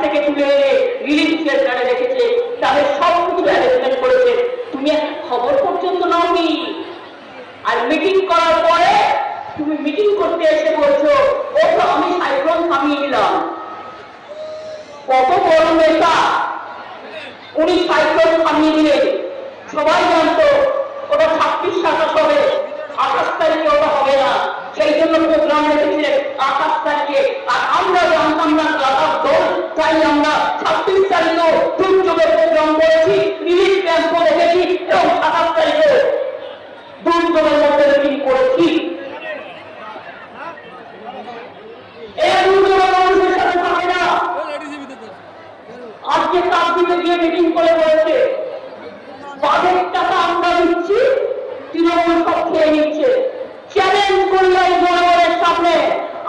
থেকে তুলে এনে রিলিফ শেল্টারে রেখেছে, তাদের সবকিছু অ্যারেঞ্জমেন্ট করেছে। তুমি একটা খবর পর্যন্ত নাওনি। আর মিটিং করার পরে তুমি মিটিং করতে এসে বলছো ও তো আমি সাইক্লোন থামিয়ে দিলাম। কত বড় নেতা, উনি সাইক্লোন থামিয়ে দিলেন। সবাই জানতো ওটা 26 27 হবে, 28 তারিখে ওটা হবে না, সেই জন্য প্রোগ্রাম রেখেছিলেন 28 তারিখে। আর আমরা জানতাম না লাদাখ দল, তাই আমরা 26 তারিখেও দুর্যোগের প্রোগ্রাম করেছি, রিলিফ ক্যাম্পও রেখেছি এবং 28 তারিখে দুর্যোগের মধ্যে মিটিং করেছি। আজকে তাপ দিতে গিয়ে মিটিং করে বলেছে বাজেট টাকা আমরা দিচ্ছি, তৃণমূল সব খেয়ে নিচ্ছে। চ্যালেঞ্জ করলেন জনগণের সামনে।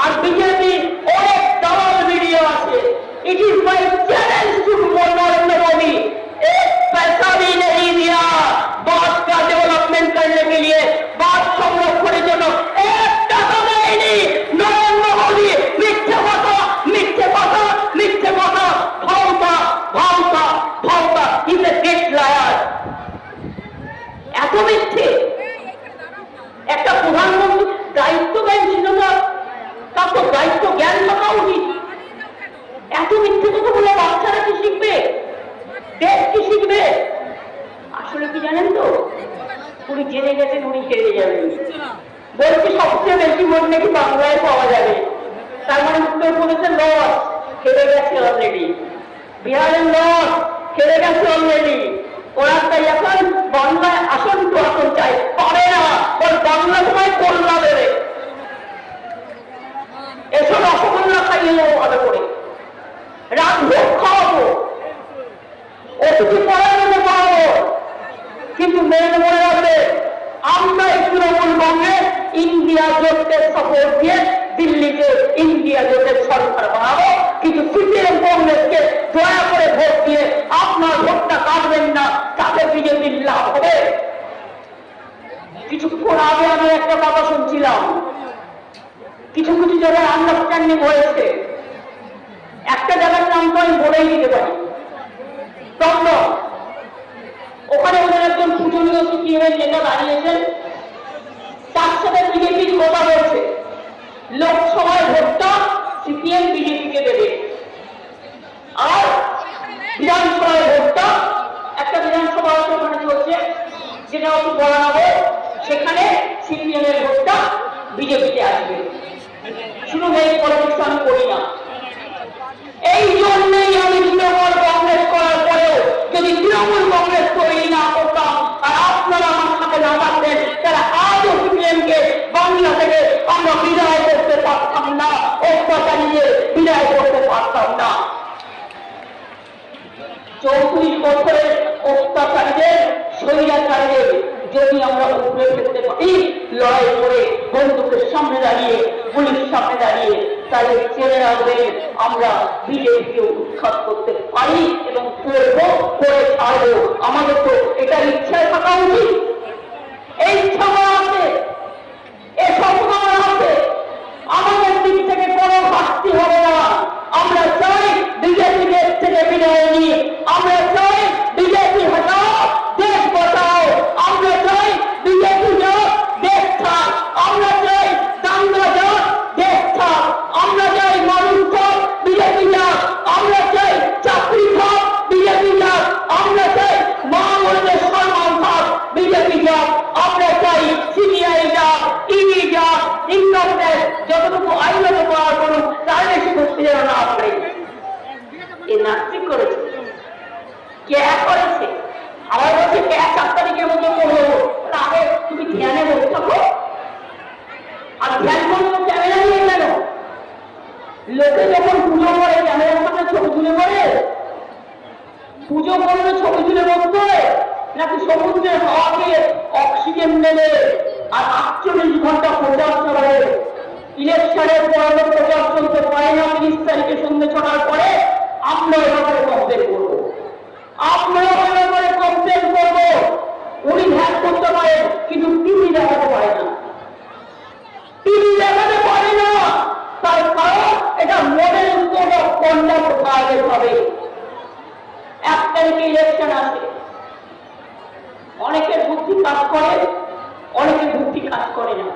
আর বিজেপি অনেক দালাল ভিডিও আছে। It is my challenge to Narendra Modi, एक पैसा भी नहीं दिया बात का डेवलपमेंट करने के लिए, बात संरक्षण जन एक टाका देयনি नरेंद्र मोदी। मिथ्যে কথা, মিথ্যে কথা, মিথ্যে কথা, ভাওতা ভাওতা ভাওতা, ইজ এ গ্রেট লায়ার। এত মিথ্যে। একটা প্রধানমন্ত্রী দায়িত্বজ্ঞান ছিল না, তার তো দায়িত্ব জ্ঞান থাকা উচিত। এত মিথ্যে কথা বলে বাচ্চারা কি শিখবে, দেশ কি শিখবে? আসলে কি জানেন তো, উনি জেনে গেছেন উনি হেরে যাবেন। বলছি সবচেয়ে বেশি ভোট নাকি বাংলায় পাওয়া যাবে, তার মানে উত্তরপ্রদেশের লস, হেরে গেছে অলরেডি। বিহারের লস, হেরে গেছে অলরেডি। ওরা তাই এখন বাংলায় আসন টু আসন চাই, পারে না, বাংলা সময় কল্লা দেবে। এসব রসগোল্লা খাইয়ে নেবো ভালো করে, রাজভোগ খাওয়াবো, অতিথি পড়ানো পাবো। কিন্তু মেনে মনে রাখবে, আমরা তৃণমূল কংগ্রেস ইন্ডিয়া জোটকে সাপোর্ট দিয়ে দিল্লিতে ইন্ডিয়া জোটের সরকার বানাবো। কিন্তু সিপিএম কংগ্রেসকে দয়া করে ভোট দিয়ে আপনার ভোটটা কাটবেন না, তাতে বিজেপির লাভ হবে। কিছুক্ষণ আগে আমি একটা কথা শুনছিলাম, কিছু কিছু জায়গায় আন্ডারস্ট্যান্ডিং হয়েছে। একটা জায়গার নাম তো আমি বলেই দিতে পারি, দমদম। ওখানে ওদের একজন পূজনীয় সিপিএম এর নেতা দাঁড়িয়েছেন, তার সাথে বিজেপির কথা বলছে লোকসভায় ভোটটা সিপিএম বিজেপিকে দেবে, আর বিধানসভায় ভোটটা, একটা বিধানসভা ওখানে চলছে যেটা একটু বলানো, সেখানে সিপিএম এর ভোটটা বিজেপিতে আসবে। শুধু এই পলিটিক্স আমি করি না, এই জন্যই আমি তৃণমূল কংগ্রেস করার পরেও যদি তৃণমূল কংগ্রেস তৈরি না করতাম আর আপনারা আমার সাথে না থাকতেন, তারা আজও সিপিএমকে বাংলা থেকে আমরা বিদায় করতে পারতাম না, অত্যাচারীকে বিদায় করতে পারতাম না। 34 বছরের অত্যাচারীদের, স্বৈরাচারীদের যদি আমরা উপরে ফেলতে পারি, লড়াই করে বন্দুকের সামনে দাঁড়িয়ে, পুলিশ সামনে দাঁড়িয়ে, তাহলে জেনে রাখবেন আমরা বিজেপিকে উৎখাত করতে পারি এবং করবো, করে ছাড়বো। আমাদের তো এটার ইচ্ছায় থাকা উচিত। এই ইচ্ছা আমার আছে, এসব আমার আছে, আমাদের দিক থেকে কোনো ঘাটতি হবে না। আমরা চাই বিজেপিকে থেকে বিদায় নিয়ে, আমরা চাই বিজেপি হটাও, দেশ বাঁচাও। আমরা চাই বিজেপি যাও, দেশ থাক। আমরা চাই দাঙ্গা যাক, দেশ থাক। আমরা চাই মানুষ থাক, বিজেপি যাক। আমরা চাই চাকরি থাক, বিজেপি যাক। আমরা চাই মা বোনদের সম্মান থাক, বিজেপি যাক। আমরা চাই সিবিআই যাক, ইডি যাক, ইনকাম ট্যাক্স যতটুকু আইনত পাওয়ার করুন, তার বেশি করতে যেন না পারে। এ নাস্তিক করেছে, কে করেছে? আবার বলছে কে 4 তারিখের মধ্যে করবো। আগে তুমি ধ্যানে বসে থাকো, আর ধ্যান করবো ক্যামেরা নিয়ে কেন? লোকে যখন পুজো করে ক্যামেরার সামনে ছবি তুলে করে, পুজো করলে ছবি তুলে বসতে হয় নাকি সমুদ্রের হাওয়াকে অক্সিজেন নেবে আর 48 ঘন্টা প্রচার চলে? ইলেকশনের পরে প্রচার চলতে পারে না। 30 তারিখে সন্ধ্যে 6টার পরে আমরা এভাবে কমপ্লেন করবো, আপনারা এভাবে কমপ্লেন করবো। উনি ধ্যান করতে পারেন কিন্তু টিভি দেখাতে পারে না, টিভি দেখাতে পারে না। তার কারণ এটা model code of conduct violate হবে। বুদ্ধি কাজ করে, অনেকের বুদ্ধি কাজ করে না।